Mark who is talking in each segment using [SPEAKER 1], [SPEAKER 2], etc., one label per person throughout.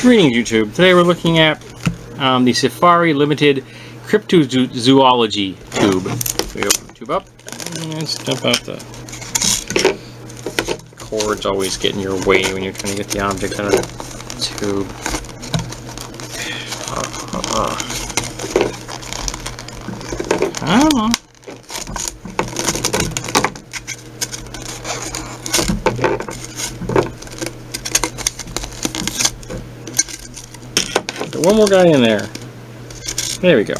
[SPEAKER 1] Greetings, YouTube. Today we're looking at the Safari Limited Cryptozoology tube. We open the tube up and step out the cord's always get in your way when you're trying to get the objects out of the tube. I don't know. One more guy in there. There we go.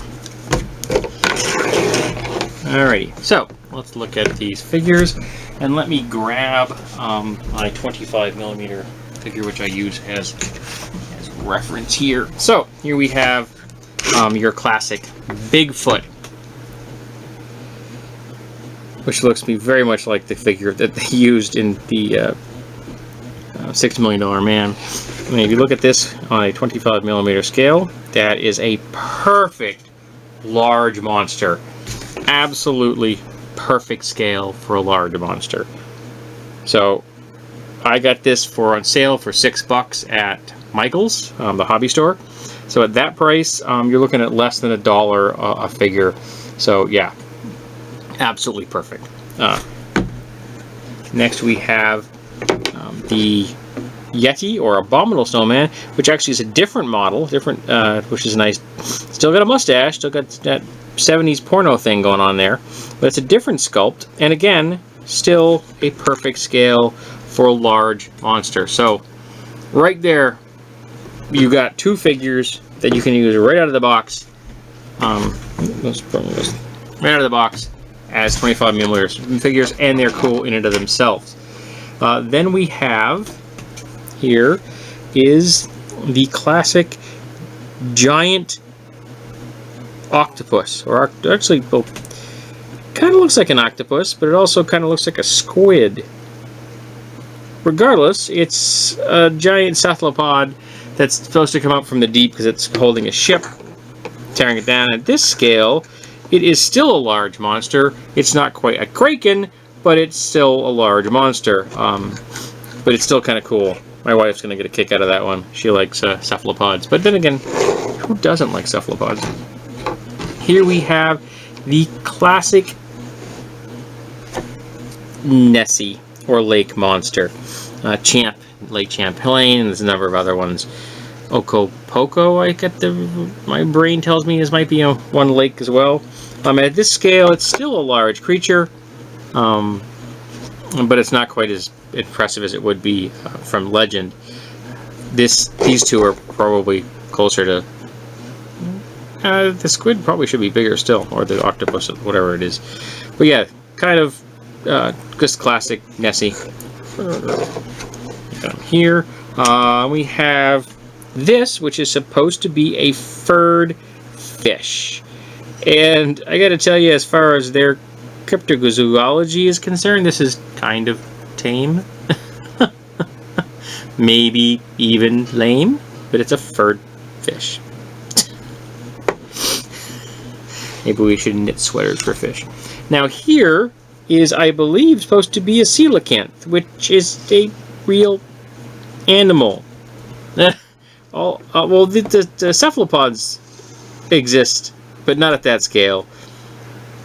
[SPEAKER 1] Alrighty, so let's look at these figures, and let me grab my 25mm figure, which I use as reference here. So here we have your classic Bigfoot, which looks to me very much like the figure that they used in the $6 Million Man. I mean, if you look at this on a 25mm scale, that is a perfect large monster. Absolutely perfect scale for a large monster. So I got this on sale for $6 at Michael's, the hobby store. So at that price, you're looking at less than $1 a figure. So yeah, absolutely perfect. Next we have the Yeti, or Abominable Snowman, which actually is a different model, which is nice. Still got a mustache, still got that 70s porno thing going on there, but it's a different sculpt, and again, still a perfect scale for a large monster. So right there, you got two figures that you can use right out of the box. Right out of the box as 25mm figures, and they're cool in and of themselves. Then we have here is the classic giant octopus, or actually, well, kind of looks like an octopus, but it also kind of looks like a squid. Regardless, it's a giant cephalopod that's supposed to come up from the deep because it's holding a ship, tearing it down. At this scale, it is still a large monster. It's not quite a kraken, but it's still a large monster. But it's still kind of cool. My wife's going to get a kick out of that one. She likes cephalopods. But then again, who doesn't like cephalopods? Here we have the classic Nessie, or lake monster. Lake Champlain, and there's a number of other ones. Okopoco, my brain tells me this might be one lake as well. At this scale, it's still a large creature, but it's not quite as impressive as it would be from Legend. These two are probably closer to the squid. Probably should be bigger still, or the octopus, whatever it is. But yeah, kind of just classic Nessie. Here we have this, which is supposed to be a furred fish, and I got to tell you, as far as their cryptozoology is concerned, this is kind of tame. Maybe even lame, but it's a furred fish. Maybe we should knit sweaters for fish. Now here is, I believe, supposed to be a coelacanth, which is a real animal. Well, the cephalopods exist, but not at that scale.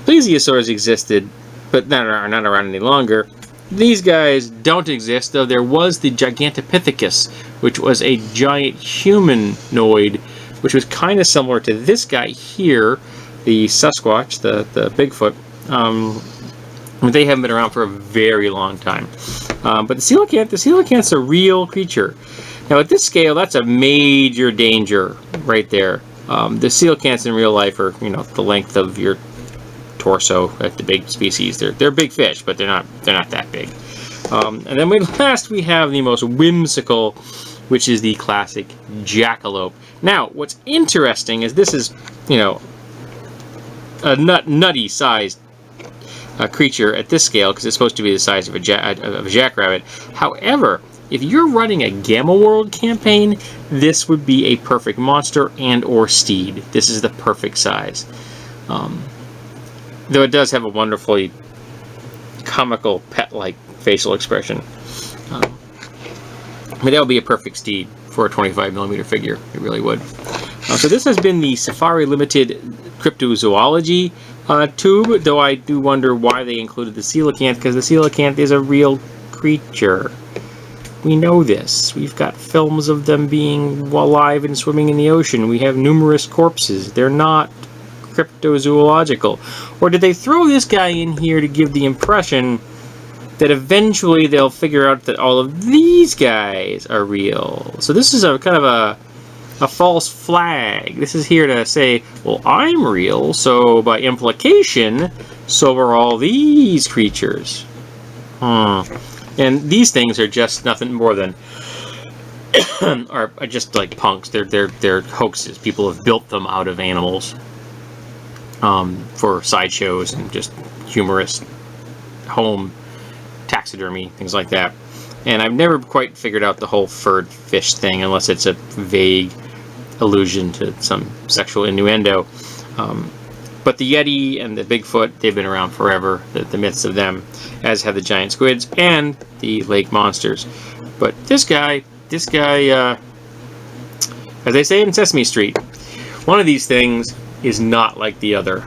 [SPEAKER 1] Plesiosaurs existed, but are not around any longer. These guys don't exist, though there was the Gigantopithecus, which was a giant humanoid, which was kind of similar to this guy here, the Sasquatch, the Bigfoot. But they haven't been around for a very long time. But the coelacanth's a real creature. Now at this scale, that's a major danger right there. The coelacanths in real life are, the length of your torso at the big species. They're big fish, but they're not that big. And then last we have the most whimsical, which is the classic Jackalope. Now, what's interesting is this is, a nutty sized creature at this scale, because it's supposed to be the size of a jackrabbit. However, if you're running a Gamma World campaign, this would be a perfect monster and or steed. This is the perfect size. Though it does have a wonderfully comical pet-like facial expression. But that would be a perfect steed for a 25mm figure. It really would. So this has been the Safari Limited Cryptozoology tube, though I do wonder why they included the coelacanth, because the coelacanth is a real creature. We know this. We've got films of them being alive and swimming in the ocean. We have numerous corpses. They're not cryptozoological. Or did they throw this guy in here to give the impression that eventually they'll figure out that all of these guys are real? So this is a kind of a false flag. This is here to say, well, I'm real, so by implication, so are all these creatures. And these things are just nothing more than are just like punks. They're hoaxes. People have built them out of animals for sideshows and just humorous home taxidermy, things like that. And I've never quite figured out the whole furred fish thing, unless it's a vague allusion to some sexual innuendo. But the Yeti and the Bigfoot, they've been around forever, the myths of them, as have the giant squids and the lake monsters. But this guy, as they say in Sesame Street, one of these things is not like the other.